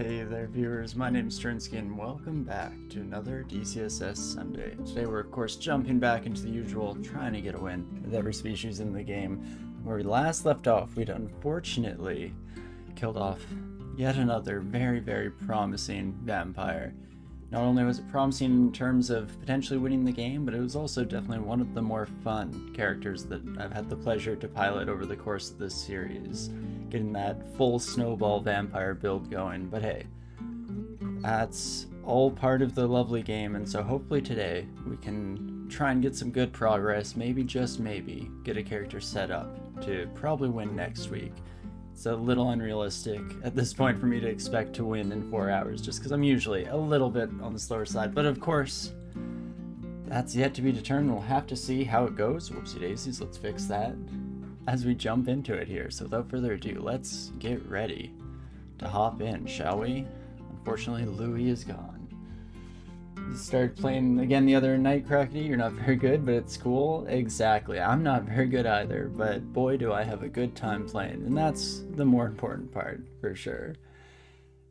Hey there viewers, my name is Torinski and welcome back to another DCSS Sunday. Today we're of course jumping back into the usual, trying to get a win with every species in the game. Where we last left off, we'd unfortunately killed off yet another very promising vampire. Not only was it promising in terms of potentially winning the game, but it was also definitely one of the more fun characters that I've had the pleasure to pilot over the course of this series. Getting that full snowball vampire build going, but hey, that's all part of the lovely game, and so hopefully today we can try and get some good progress, maybe just maybe get a character set up to probably win next week. It's a little unrealistic at this point for me to expect to win in 4 hours, just because I'm usually a little bit on the slower side, but of course, that's yet to be determined. We'll have to see how it goes. Whoopsie daisies, let's fix that as we jump into it here. So without further ado, let's get ready to hop in, shall we? Unfortunately, Louis is gone. You started playing again the other night, Crockety. You're not very good, but it's cool. Exactly. I'm not very good either, but boy, do I have a good time playing. And that's the more important part, for sure.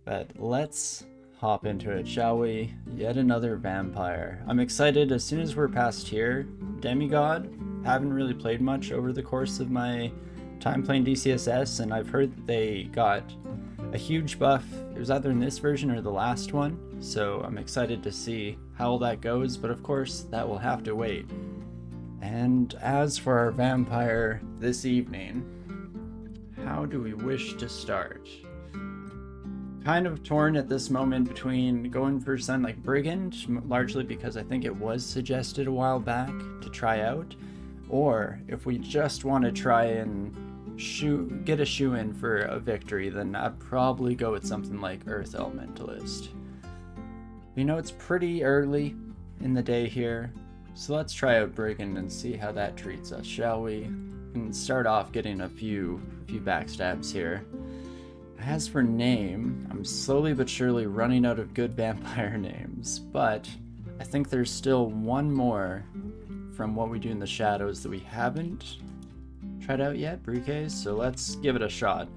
But let's hop into it, shall we? Yet another vampire. I'm excited as soon as we're past here. Demigod. Haven't really played much over the course of my time playing DCSS, and I've heard that they got a huge buff. It was either in this version or the last one, so I'm excited to see how all that goes, but of course that will have to wait. And as for our vampire this evening, how do we wish to start? Kind of torn at this moment between going for something like Brigand, largely because I think it was suggested a while back to try out, or if we just want to try and get a shoe-in for a victory, then I'd probably go with something like Earth Elementalist. You know, it's pretty early in the day here, so let's try out Brigand and see how that treats us, shall we? And start off getting a few backstabs here. As for name, I'm slowly but surely running out of good vampire names, but I think there's still one more from what we do in the shadows that we haven't tried out yet, Brukes, so let's give it a shot.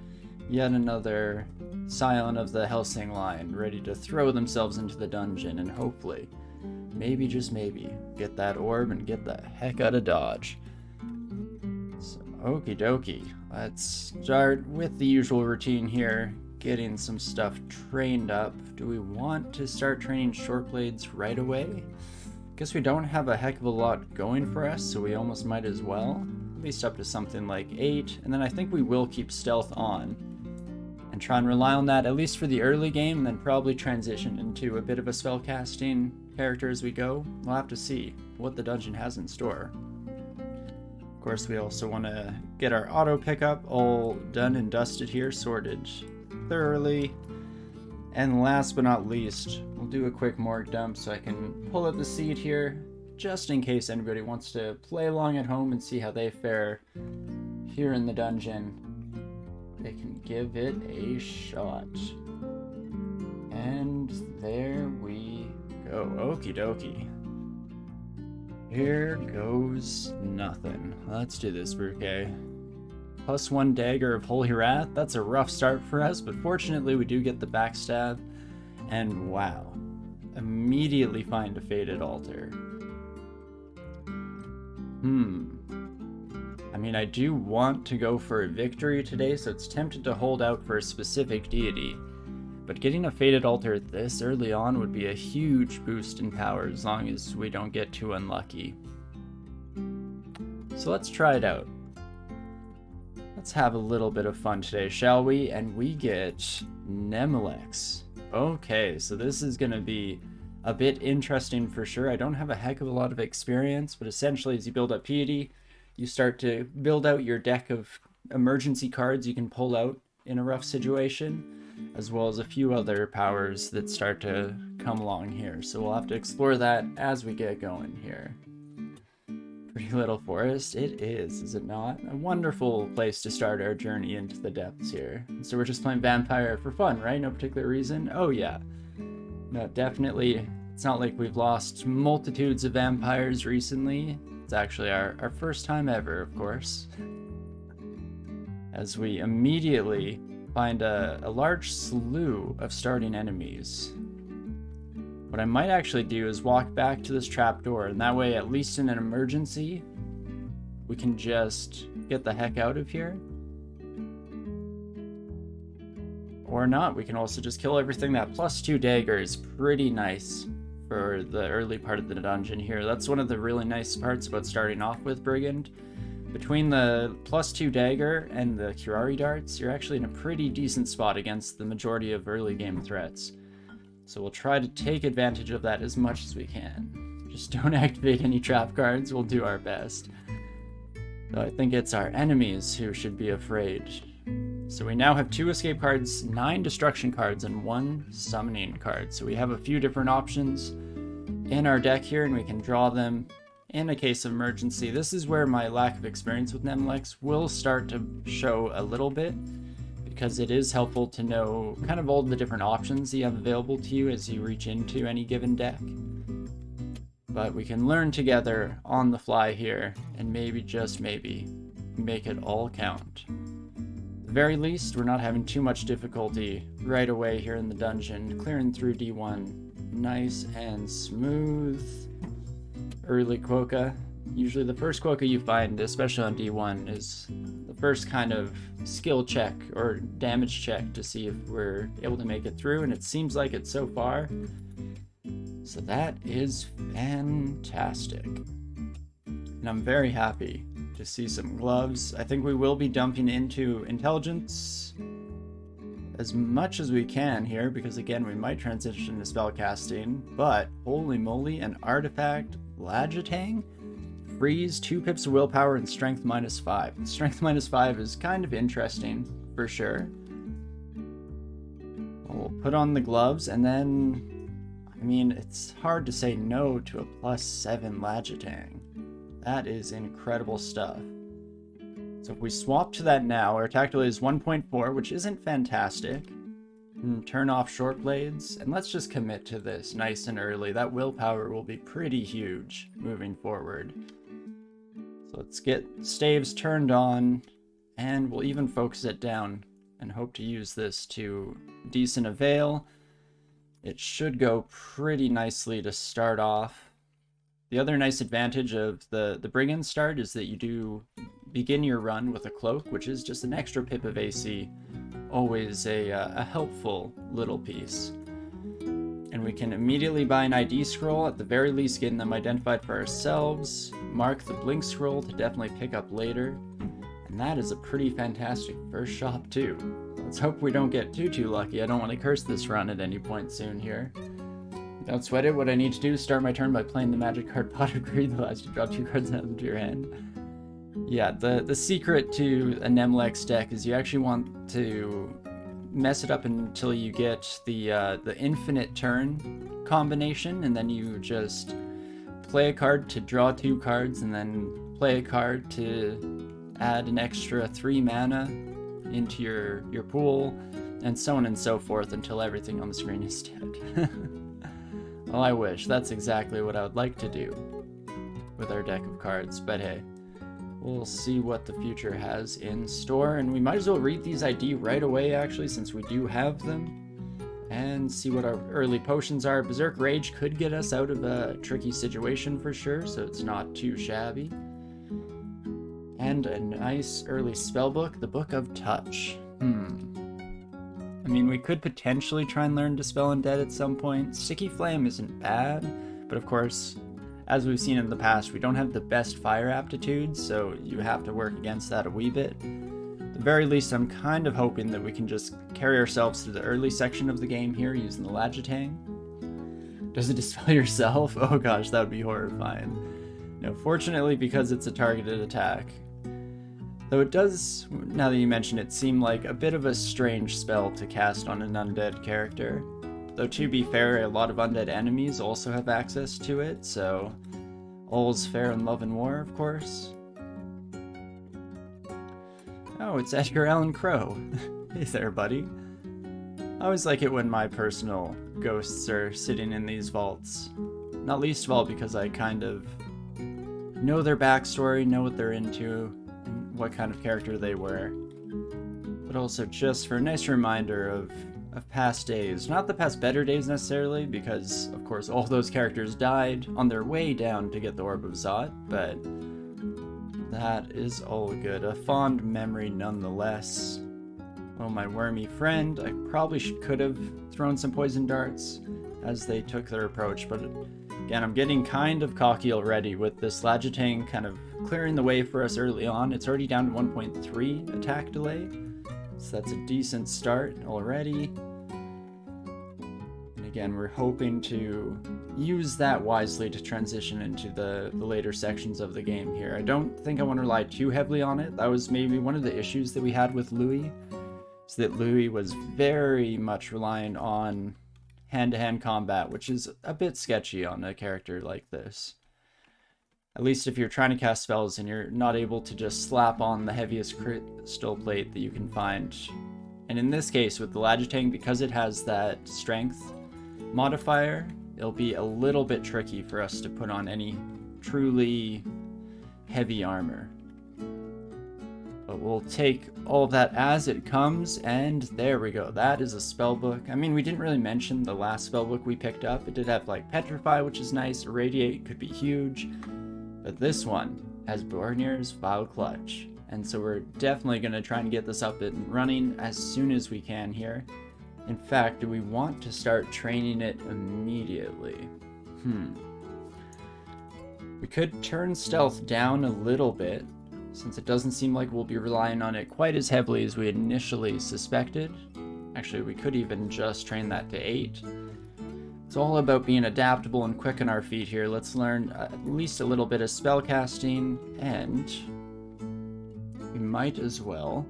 Yet another scion of the Helsing line, ready to throw themselves into the dungeon and hopefully, maybe just maybe, get that orb and get the heck out of Dodge. So, okie dokie, let's start with the usual routine here, getting some stuff trained up. Do we want to start training short blades right away? Guess we don't have a heck of a lot going for us, so we almost might as well. At least up to something like 8, and then I think we will keep stealth on and try and rely on that at least for the early game, and then probably transition into a bit of a spellcasting character as we go. We'll have to see what the dungeon has in store. Of course, we also want to get our auto pickup all done and dusted here, sorted thoroughly. And last but not least, we'll do a quick morgue dump so I can pull up the seed here, just in case anybody wants to play along at home and see how they fare here in the dungeon. They can give it a shot. And there we go. Okie dokie. Here goes nothing. Let's do this, Bruke. +1 dagger of Holy Wrath. That's a rough start for us, but fortunately we do get the backstab. And wow. Immediately find a Faded Altar. I mean, I do want to go for a victory today, so it's tempted to hold out for a specific deity. But getting a Faded Altar this early on would be a huge boost in power as long as we don't get too unlucky. So let's try it out. Let's have a little bit of fun today, shall we? And we get Nemelex. Okay, so this is going to be a bit interesting for sure. I don't have a heck of a lot of experience, but essentially as you build up piety, you start to build out your deck of emergency cards you can pull out in a rough situation, as well as a few other powers that start to come along here. So we'll have to explore that as we get going here. Pretty Little Forest, it is it not? A wonderful place to start our journey into the depths here. So we're just playing vampire for fun, right? No particular reason? Oh yeah. No, definitely, it's not like we've lost multitudes of vampires recently. It's actually our first time ever, of course. As we immediately find a large slew of starting enemies. What I might actually do is walk back to this trapdoor, and that way, at least in an emergency, we can just get the heck out of here. Or not, we can also just kill everything. That +2 dagger is pretty nice for the early part of the dungeon here. That's one of the really nice parts about starting off with Brigand. Between the +2 dagger and the Curari darts, you're actually in a pretty decent spot against the majority of early game threats. So we'll try to take advantage of that as much as we can. Just don't activate any trap cards, we'll do our best. So I think it's our enemies who should be afraid. So we now have 2 escape cards, 9 destruction cards, and 1 summoning card. So we have a few different options in our deck here, and we can draw them in a case of emergency. This is where my lack of experience with Nemlex will start to show a little bit, because it is helpful to know kind of all the different options you have available to you as you reach into any given deck. But we can learn together on the fly here, and maybe, just maybe, make it all count. At the very least, we're not having too much difficulty right away here in the dungeon, clearing through D1 nice and smooth. Early Quokka. Usually the first Quokka you find, especially on D1, is the first kind of skill check or damage check to see if we're able to make it through, and it seems like it so far. So that is fantastic. And I'm very happy to see some gloves. I think we will be dumping into intelligence as much as we can here, because again, we might transition to spellcasting, but holy moly, an artifact Lajatang? Freeze, 2 pips of willpower, and strength -5. Strength -5 is kind of interesting, for sure. We'll put on the gloves, and then, I mean, it's hard to say no to a +7 Lajatang. That is incredible stuff. So if we swap to that now, our attack delay is 1.4, which isn't fantastic. And turn off short blades, and let's just commit to this nice and early. That willpower will be pretty huge moving forward. So let's get staves turned on, and we'll even focus it down and hope to use this to decent avail. It should go pretty nicely to start off. The other nice advantage of the Brigand start is that you do begin your run with a cloak, which is just an extra pip of AC. Always a helpful little piece. And we can immediately buy an ID scroll, at the very least getting them identified for ourselves, mark the blink scroll to definitely pick up later, and that is a pretty fantastic first shop too. Let's hope we don't get too lucky. I don't want to curse this run at any point soon here. Don't sweat it. What I need to do is start my turn by playing the magic card Pot of Greed that allows you to draw 2 cards out into your hand. Yeah, the secret to a Nemlex deck is you actually want to mess it up until you get the infinite turn combination, and then you just play a card to draw 2 cards, and then play a card to add an extra 3 mana into your pool, and so on and so forth until everything on the screen is dead. Well, I wish. That's exactly what I would like to do with our deck of cards, but hey. We'll see what the future has in store, and we might as well read these ID right away, actually, since we do have them, and see what our early potions are. Berserk Rage could get us out of a tricky situation for sure, so it's not too shabby. And a nice early spellbook, the Book of Touch. I mean, we could potentially try and learn Dispel Undead at some point. Sticky Flame isn't bad, but of course, as we've seen in the past, we don't have the best fire aptitudes, so you have to work against that a wee bit. At the very least, I'm kind of hoping that we can just carry ourselves through the early section of the game here using the Lajatang. Does it dispel yourself? Oh gosh, that would be horrifying. No, fortunately, because it's a targeted attack. Though it does, now that you mention it, seem like a bit of a strange spell to cast on an undead character. Though to be fair, a lot of undead enemies also have access to it, so all's fair in love and war, of course. Oh, it's Edgar Allan Crow. Hey there, buddy. I always like it when my personal ghosts are sitting in these vaults. Not least of all because I kind of know their backstory, know what they're into, and what kind of character they were. but also just for a nice reminder of past days. Not the past better days necessarily, because of course all those characters died on their way down to get the Orb of Zot, but that is all good. A fond memory nonetheless. Well, my wormy friend, I probably could have thrown some poison darts as they took their approach, but again, I'm getting kind of cocky already with this Lajitang kind of clearing the way for us early on. It's already down to 1.3 attack delay, so that's a decent start already. And again, we're hoping to use that wisely to transition into the later sections of the game here. I don't think I want to rely too heavily on it. That was maybe one of the issues that we had with Louis, is that Louis was very much relying on hand-to-hand combat, which is a bit sketchy on a character like this. At least if you're trying to cast spells and you're not able to just slap on the heaviest crystal plate that you can find. And in this case, with the Lajitang, because it has that strength modifier, it'll be a little bit tricky for us to put on any truly heavy armor. But we'll take all of that as it comes, and there we go. That is a spellbook. I mean, we didn't really mention the last spellbook we picked up. It did have like Petrify, which is nice. Irradiate could be huge. But this one has Bornir's Vile Clutch. And so we're definitely going to try and get this up and running as soon as we can here. In fact, do we want to start training it immediately? We could turn stealth down a little bit, since it doesn't seem like we'll be relying on it quite as heavily as we initially suspected. Actually, we could even just train that to 8. It's all about being adaptable and quick on our feet here. Let's learn at least a little bit of spellcasting, and we might as well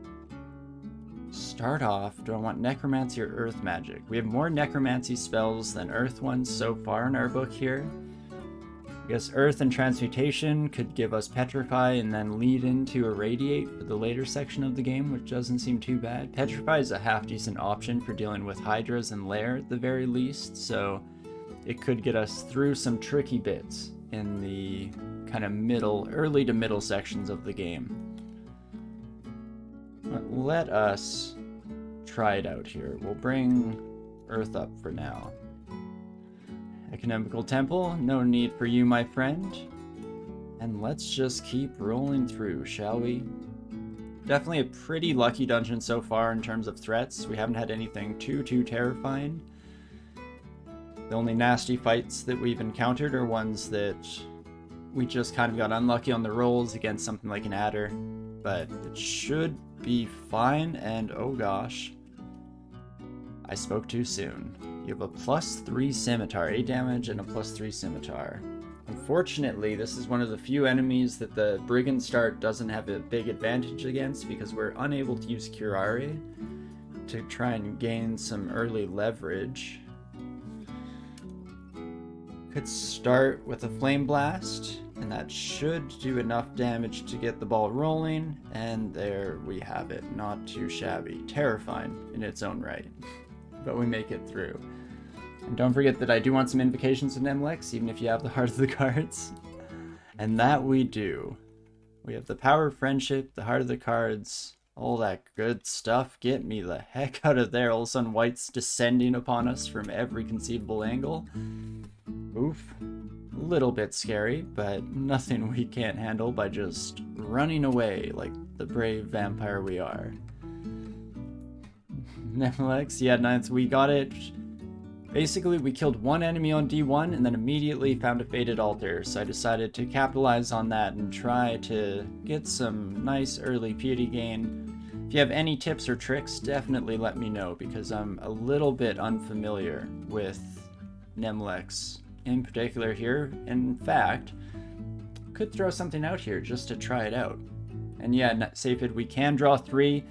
start off. Do I want Necromancy or Earth Magic? We have more Necromancy spells than Earth ones so far in our book here. I guess Earth and Transmutation could give us Petrify and then lead into Irradiate for the later section of the game, which doesn't seem too bad. Petrify is a half-decent option for dealing with Hydras and Lair at the very least, so it could get us through some tricky bits in the kind of early to middle sections of the game. But let us try it out here. We'll bring Earth up for now. Economical Temple, no need for you, my friend. And let's just keep rolling through, shall we? Definitely a pretty lucky dungeon so far in terms of threats. We haven't had anything too terrifying. The only nasty fights that we've encountered are ones that we just kind of got unlucky on the rolls against something like an adder. But it should be fine, and oh gosh, I spoke too soon. You have a +3 scimitar, 8 damage, and a +3 scimitar. Unfortunately, this is one of the few enemies that the Brigand start doesn't have a big advantage against, because we're unable to use Curare to try and gain some early leverage. Could start with a Flame Blast, and that should do enough damage to get the ball rolling, and there we have it. Not too shabby. Terrifying in its own right, but we make it through. And don't forget that I do want some invocations with Nemlex, even if you have the Heart of the Cards. And that we do. We have the Power of Friendship, the Heart of the Cards, all that good stuff. Get me the heck out of there. All of a sudden, White's descending upon us from every conceivable angle. Oof. A little bit scary, but nothing we can't handle by just running away like the brave vampire we are. Nemlex, yeah, ninth, we got it. Basically, we killed one enemy on D1 and then immediately found a Fated Altar, so I decided to capitalize on that and try to get some nice early piety gain. If you have any tips or tricks, definitely let me know, because I'm a little bit unfamiliar with Nemlex in particular here. In fact, could throw something out here just to try it out. And yeah, Safid, we can draw 3.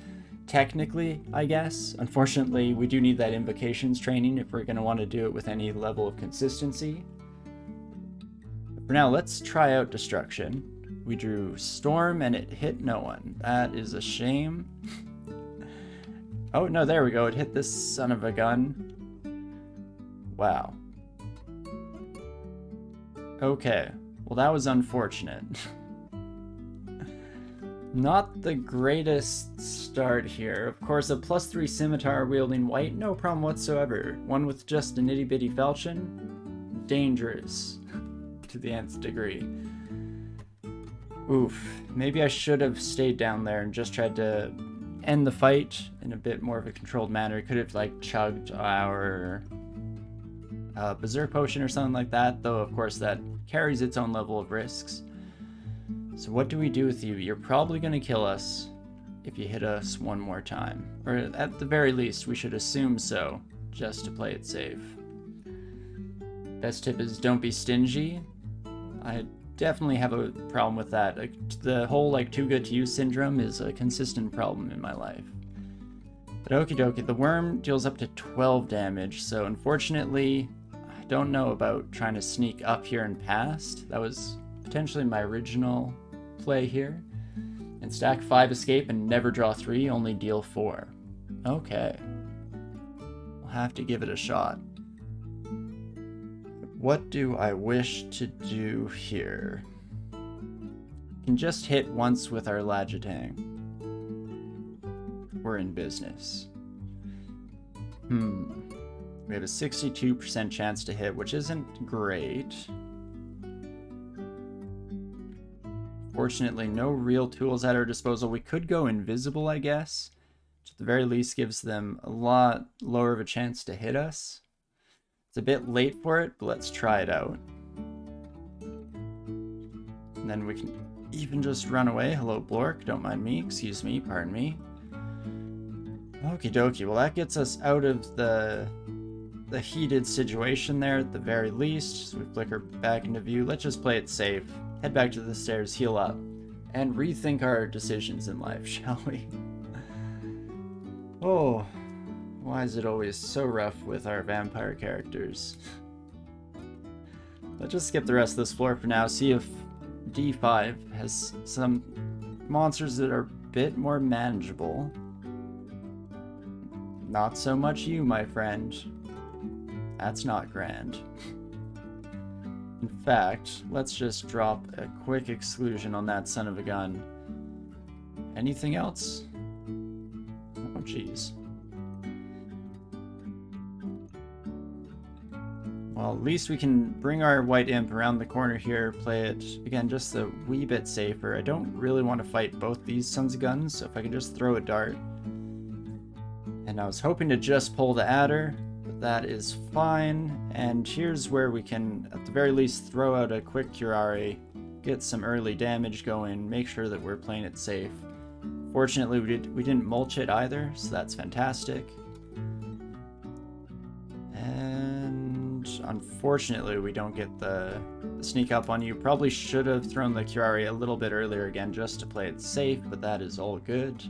Technically, I guess. Unfortunately, we do need that invocations training if we're going to want to do it with any level of consistency. But for now, let's try out Destruction. We drew Storm and it hit no one. That is a shame. Oh, no, there we go. It hit this son of a gun. Wow. Okay. Well, that was unfortunate. Not the greatest start here. Of course, a +3 scimitar wielding white, no problem whatsoever. One with just an itty bitty falchion, dangerous to the nth degree. Oof, maybe I should have stayed down there and just tried to end the fight in a bit more of a controlled manner. Could have like chugged our berserk potion or something like that, though of course that carries its own level of risks. So what do we do with you? You're probably going to kill us if you hit us one more time. Or at the very least, we should assume so, just to play it safe. Best tip is don't be stingy. I definitely have a problem with that. The whole like too good to use syndrome is a consistent problem in my life. But okie dokie, the worm deals up to 12 damage, so unfortunately, I don't know about trying to sneak up here and past. That was potentially my original play here. And stack 5 escape and never draw 3, only deal 4. Okay. We'll have to give it a shot. What do I wish to do here? Can just hit once with our Lajatang. We're in business. We have a 62% chance to hit, which isn't great. Fortunately, no real tools at our disposal. We could go invisible, I guess, which at the very least gives them a lot lower of a chance to hit us. It's a bit late for it, but let's try it out. And then we can even just run away. Hello, Blork. Don't mind me. Excuse me. Pardon me. Okie dokie. Well, that gets us out of the heated situation there at the very least. So we flicker back into view. Let's just play it safe. Head back to the stairs, heal up, and rethink our decisions in life, shall we? Oh, why is it always so rough with our vampire characters? Let's just skip the rest of this floor for now, see if D5 has some monsters that are a bit more manageable. Not so much you, my friend. That's not grand. In fact, let's just drop a quick exclusion on that son of a gun. Anything else? Oh, jeez. Well, at least we can bring our white imp around the corner here, play it, again, just a wee bit safer. I don't really want to fight both these sons of guns, so if I can just throw a dart. And I was hoping to just pull the adder. That is fine, and here's where we can, at the very least, throw out a quick curare, get some early damage going, make sure that we're playing it safe. Fortunately, we didn't mulch it either, so that's fantastic. And unfortunately, we don't get the sneak up on you. Probably should have thrown the curare a little bit earlier again, just to play it safe, but that is all good.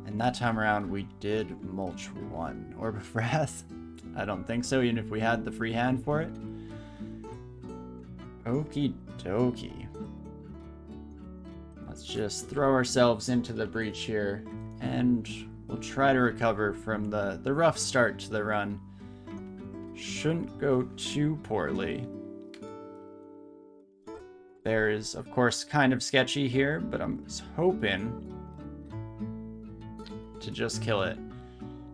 And that time around, we did mulch one. Orb of Wrath? I don't think so, even if we had the free hand for it. Okie dokie. Let's just throw ourselves into the breach here, and we'll try to recover from the rough start to the run. Shouldn't go too poorly. Bear is, of course, kind of sketchy here, but I'm hoping to just kill it.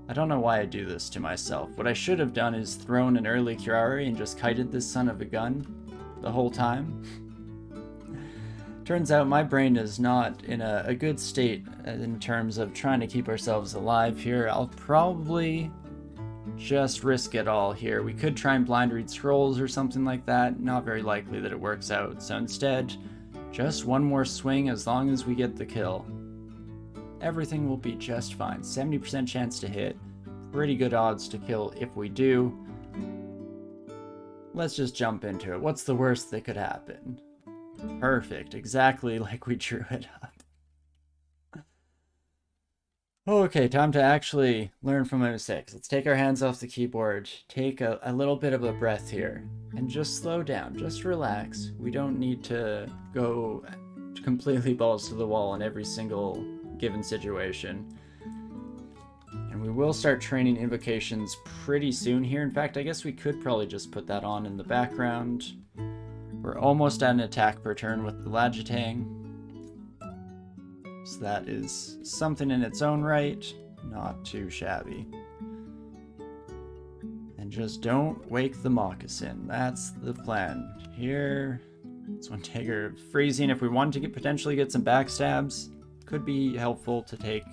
I don't know why I do this to myself. What I should have done is thrown an early curare and just kited this son of a gun the whole time. Turns out my brain is not in a good state in terms of trying to keep ourselves alive here. I'll probably just risk it all here. We could try and blind read scrolls or something like that. Not very likely that it works out. So instead, just one more swing as long as we get the kill. Everything will be just fine. 70% chance to hit. Pretty good odds to kill if we do. Let's just jump into it. What's the worst that could happen? Perfect. Exactly like we drew it up. Okay, time to actually learn from my mistakes. Let's take our hands off the keyboard, take a little bit of a breath here, and just slow down. Just relax. We don't need to go completely balls to the wall in every single given situation. And we will start training invocations pretty soon here. In fact, I guess we could probably just put that on in the background. We're almost at an attack per turn with the Lajatang. So that is something in its own right, not too shabby. And just don't wake the moccasin. That's the plan. Here, this one dagger freezing. If we wanted to potentially get some backstabs, could be helpful to take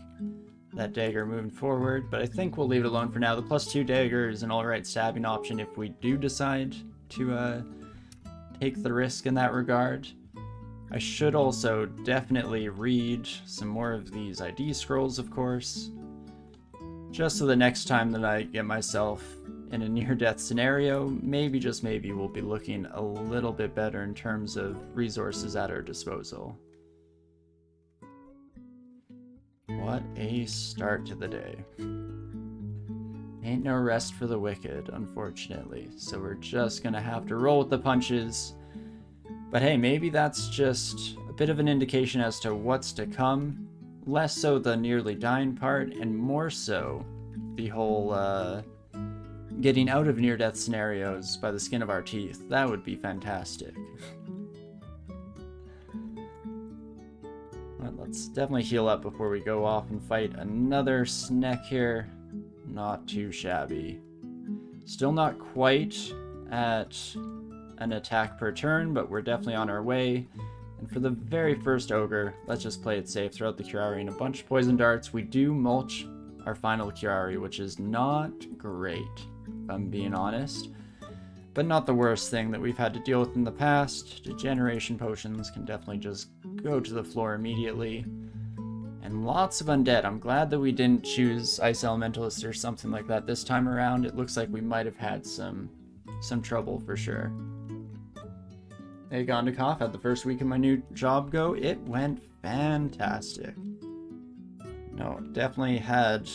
that dagger moving forward, but I think we'll leave it alone for now. The +2 dagger is an alright stabbing option if we do decide to take the risk in that regard. I should also definitely read some more of these ID scrolls, of course, just so the next time that I get myself in a near-death scenario, maybe, just maybe, we'll be looking a little bit better in terms of resources at our disposal. What a start to the day. Ain't no rest for the wicked, unfortunately, so we're just gonna have to roll with the punches. But hey, maybe that's just a bit of an indication as to what's to come. Less so the nearly dying part, and more so the whole getting out of near-death scenarios by the skin of our teeth. That would be fantastic. Well, let's definitely heal up before we go off and fight another snack here. Not too shabby. Still not quite at an attack per turn, but we're definitely on our way. And for the very first ogre, let's just play it safe, throw out the Curari and a bunch of poison darts. We do mulch our final Curari, which is not great, if I'm being honest. But not the worst thing that we've had to deal with in the past. Degeneration potions can definitely just go to the floor immediately. And lots of undead. I'm glad that we didn't choose Ice Elementalist or something like that this time around. It looks like we might have had some trouble for sure. Hey, Gondikov, had the first week of my new job go. It went fantastic. No, definitely had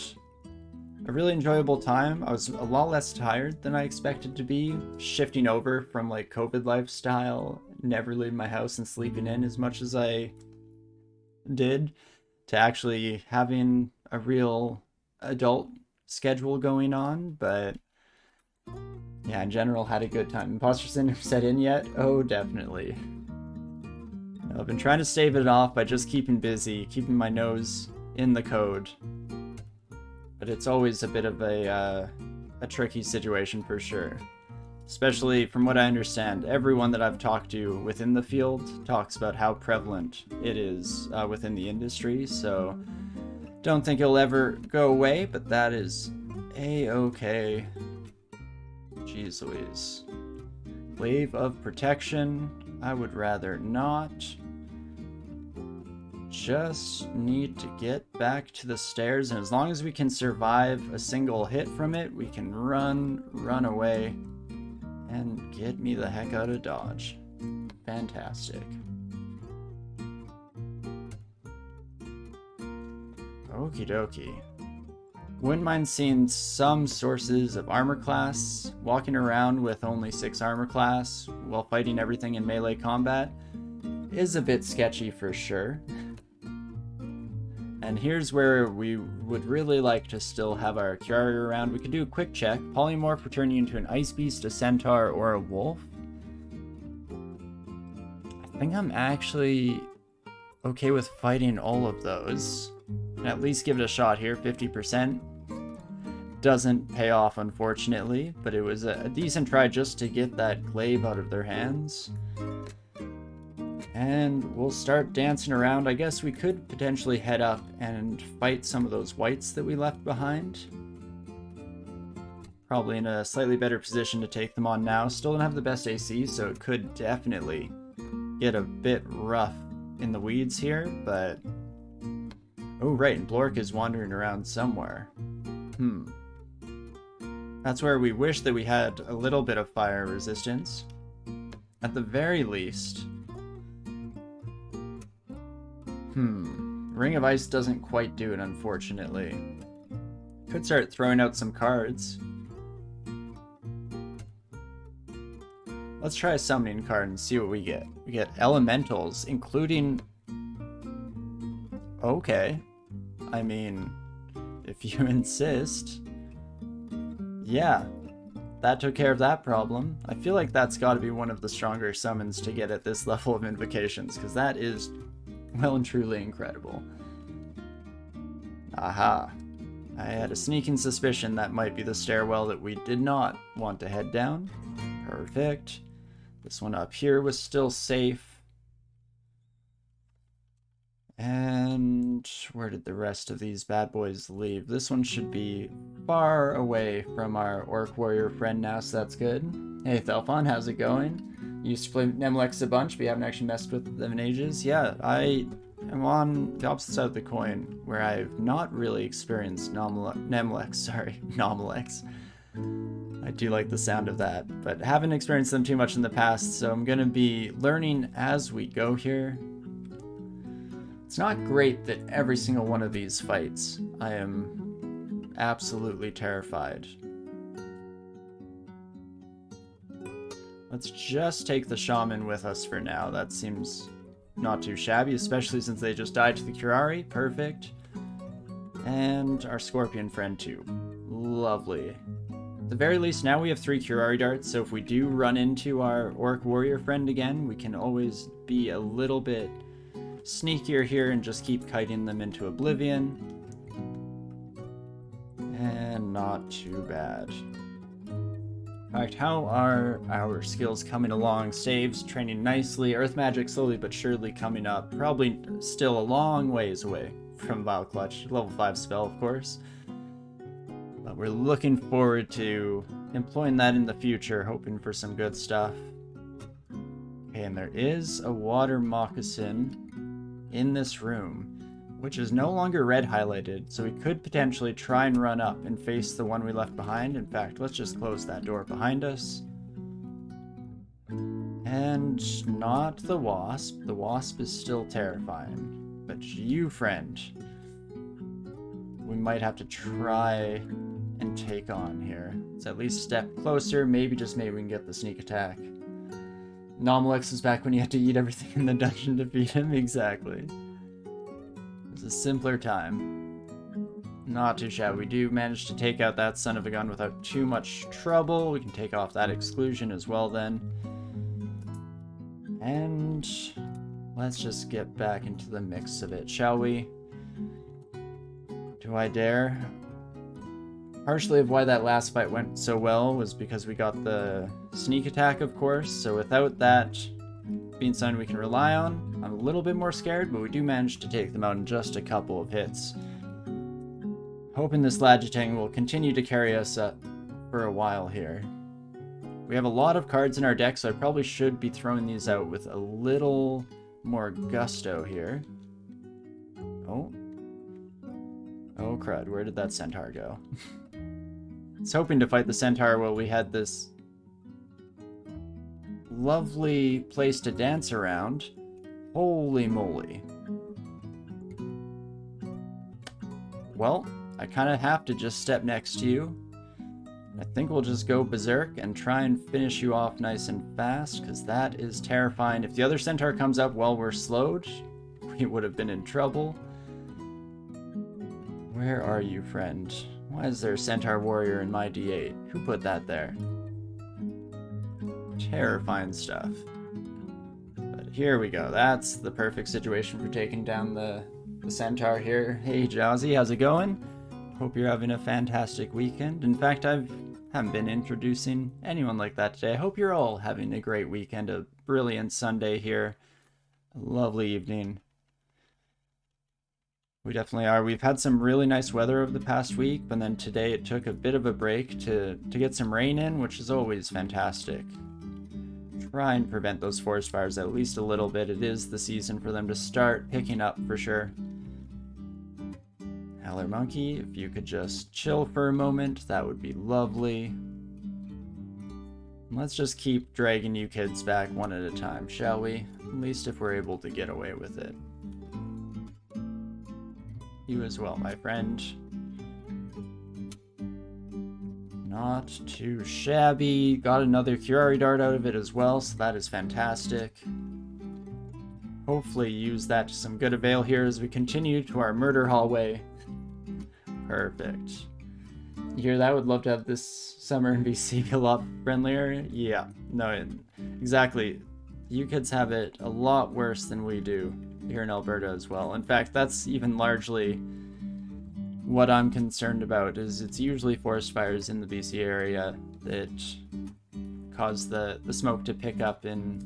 a really enjoyable time. I was a lot less tired than I expected to be, shifting over from like COVID lifestyle, never leaving my house and sleeping in as much as I did, to actually having a real adult schedule going on. But yeah, in general, had a good time. Imposter syndrome set in yet? Oh, definitely. No, I've been trying to stave it off by just keeping busy, keeping my nose in the code. But it's always a bit of a tricky situation for sure. Especially from what I understand, everyone that I've talked to within the field talks about how prevalent it is within the industry, so don't think it'll ever go away, but that is a-okay. Jeez Louise. Wave of protection, I would rather not. Just need to get back to the stairs, and as long as we can survive a single hit from it, we can run away, and get me the heck out of Dodge. Fantastic. Okie dokie. Wouldn't mind seeing some sources of armor class. Walking around with only 6 armor class while fighting everything in melee combat is a bit sketchy for sure. And here's where we would really like to still have our Curari around. We could do a quick check. Polymorph will turn you into an Ice Beast, a Centaur, or a Wolf. I think I'm actually okay with fighting all of those. And at least give it a shot here. 50%. Doesn't pay off, unfortunately, but it was a decent try just to get that glaive out of their hands. And we'll start dancing around. I guess we could potentially head up and fight some of those whites that we left behind. Probably in a slightly better position to take them on now. Still don't have the best AC, so it could definitely get a bit rough in the weeds here, but... Oh, right, and Blork is wandering around somewhere. That's where we wish that we had a little bit of fire resistance. At the very least... Ring of Ice doesn't quite do it, unfortunately. Could start throwing out some cards. Let's try a summoning card and see what we get. We get elementals, including... Okay. I mean, if you insist. Yeah. That took care of that problem. I feel like that's got to be one of the stronger summons to get at this level of invocations, because that is well and truly incredible. Aha. I had a sneaking suspicion that might be the stairwell that we did not want to head down. Perfect. This one up here was still safe. And where did the rest of these bad boys leave? This one should be far away from our orc warrior friend now, so that's good. Hey Thelphon, how's it going? You used to play Nemlex a bunch, but you haven't actually messed with them in ages? Yeah, I'm on the opposite side of the coin, where I've not really experienced Nemlex. I do like the sound of that, but haven't experienced them too much in the past, so I'm going to be learning as we go here. It's not great that every single one of these fights I am absolutely terrified. Let's just take the shaman with us for now. That seems not too shabby, especially since they just died to the Curari. Perfect. And our scorpion friend too. Lovely. At the very least, now we have 3 Curari darts, so if we do run into our orc warrior friend again, we can always be a little bit sneakier here and just keep kiting them into oblivion. And not too bad. In fact, how are our skills coming along? Saves training nicely, earth magic slowly but surely coming up. Probably still a long ways away from Vile Clutch, level 5 spell of course. But we're looking forward to employing that in the future, hoping for some good stuff. Okay, and there is a water moccasin in this room, which is no longer red highlighted, so we could potentially try and run up and face the one we left behind. In fact, let's just close that door behind us. And not the wasp. The wasp is still terrifying. But you, friend, we might have to try and take on here. Let's at least step closer. Maybe, just maybe we can get the sneak attack. Nomalex is back when you had to eat everything in the dungeon to beat him. Exactly. It was a simpler time. Not too shabby. We do manage to take out that son of a gun without too much trouble. We can take off that exclusion as well then. And let's just get back into the mix of it, shall we? Do I dare? Partially of why that last fight went so well was because we got the sneak attack, of course, so without that being something we can rely on, I'm a little bit more scared, but we do manage to take them out in just a couple of hits. Hoping this Lagitang will continue to carry us up for a while here. We have a lot of cards in our deck, so I probably should be throwing these out with a little more gusto here. Oh. Oh crud, where did that centaur go? I was hoping to fight the centaur while we had this lovely place to dance around. Holy moly. Well, I kind of have to just step next to you. I think we'll just go berserk and try and finish you off nice and fast, because that is terrifying. If the other centaur comes up while we're slowed, we would have been in trouble. Where are you, friend? Why is there a centaur warrior in my D8? Who put that there? Terrifying stuff. But here we go. That's the perfect situation for taking down the centaur here. Hey Jazzy, how's it going? Hope you're having a fantastic weekend. In fact, I haven't been introducing anyone like that today. I hope you're all having a great weekend, a brilliant Sunday here. A lovely evening. We definitely are. We've had some really nice weather over the past week, but then today it took a bit of a break to get some rain in, which is always fantastic. Try and prevent those forest fires at least a little bit. It is the season for them to start picking up for sure. Howler Monkey, if you could just chill for a moment, that would be lovely. Let's just keep dragging you kids back one at a time, shall we? At least if we're able to get away with it. You as well, my friend. Not too shabby. Got another Curari dart out of it as well, so that is fantastic. Hopefully use that to some good avail here as we continue to our murder hallway. Perfect. You hear that? Would love to have this summer in BC be a lot friendlier. Yeah, no, exactly. You kids have it a lot worse than we do here in Alberta as well. In fact, that's even largely what I'm concerned about is it's usually forest fires in the BC area that cause the smoke to pick up in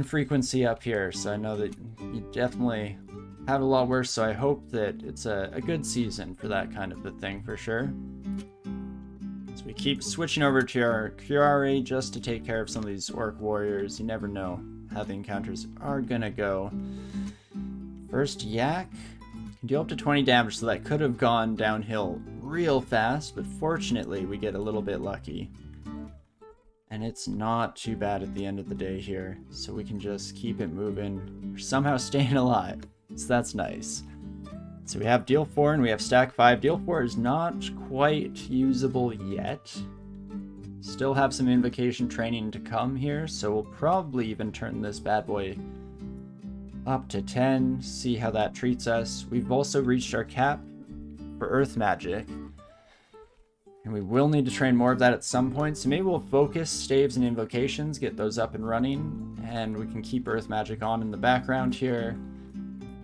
frequency up here. So I know that you definitely have a lot worse, so I hope that it's a good season for that kind of a thing for sure. So we keep switching over to our Curare just to take care of some of these orc warriors. You never know how the encounters are gonna go. First yak can deal up to 20 damage, so that could have gone downhill real fast, but fortunately we get a little bit lucky. And it's not too bad at the end of the day here, so we can just keep it moving. We're somehow staying alive, so that's nice. So we have deal 4 and we have stack 5. Deal 4 is not quite usable yet. Still have some invocation training to come here, so we'll probably even turn this bad boy up to 10, see how that treats us. We've also reached our cap for earth magic, and we will need to train more of that at some point, so maybe we'll focus staves and invocations, get those up and running, and we can keep earth magic on in the background here,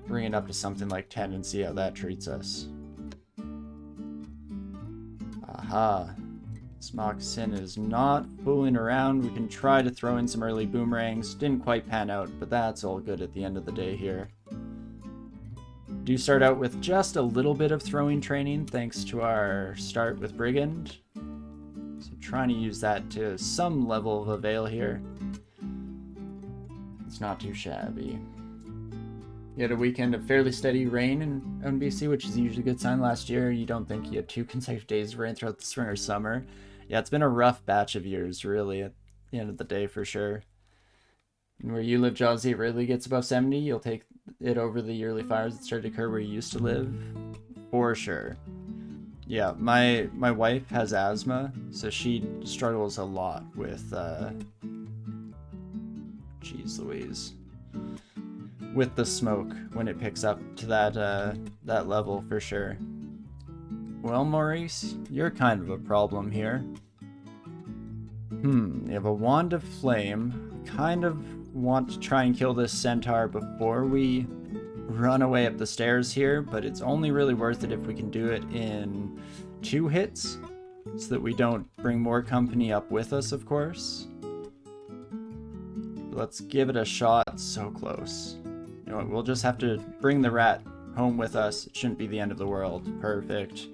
bring it up to something like 10 and see how that treats us. Aha. This moccasin is not fooling around. We can try to throw in some early boomerangs. Didn't quite pan out, but that's all good at the end of the day here. Do start out with just a little bit of throwing training thanks to our start with Brigand. So trying to use that to some level of avail here. It's not too shabby. You had a weekend of fairly steady rain in NBC, which is usually a good sign. Last year, you don't think you had 2 consecutive days of rain throughout the spring or summer. Yeah, it's been a rough batch of years, really, at the end of the day, for sure. And where you live, Jazzy, it really gets above 70. You'll take it over the yearly fires that started to occur where you used to live. For sure. Yeah, my wife has asthma, so she struggles a lot with, Jeez Louise. With the smoke when it picks up to that level for sure. Well, Maurice, you're kind of a problem here. You have a wand of flame. I kind of want to try and kill this centaur before we run away up the stairs here, but it's only really worth it if we can do it in 2 hits, so that we don't bring more company up with us, of course. Let's give it a shot. So close. You know what, we'll just have to bring the rat home with us. It shouldn't be the end of the world. Perfect.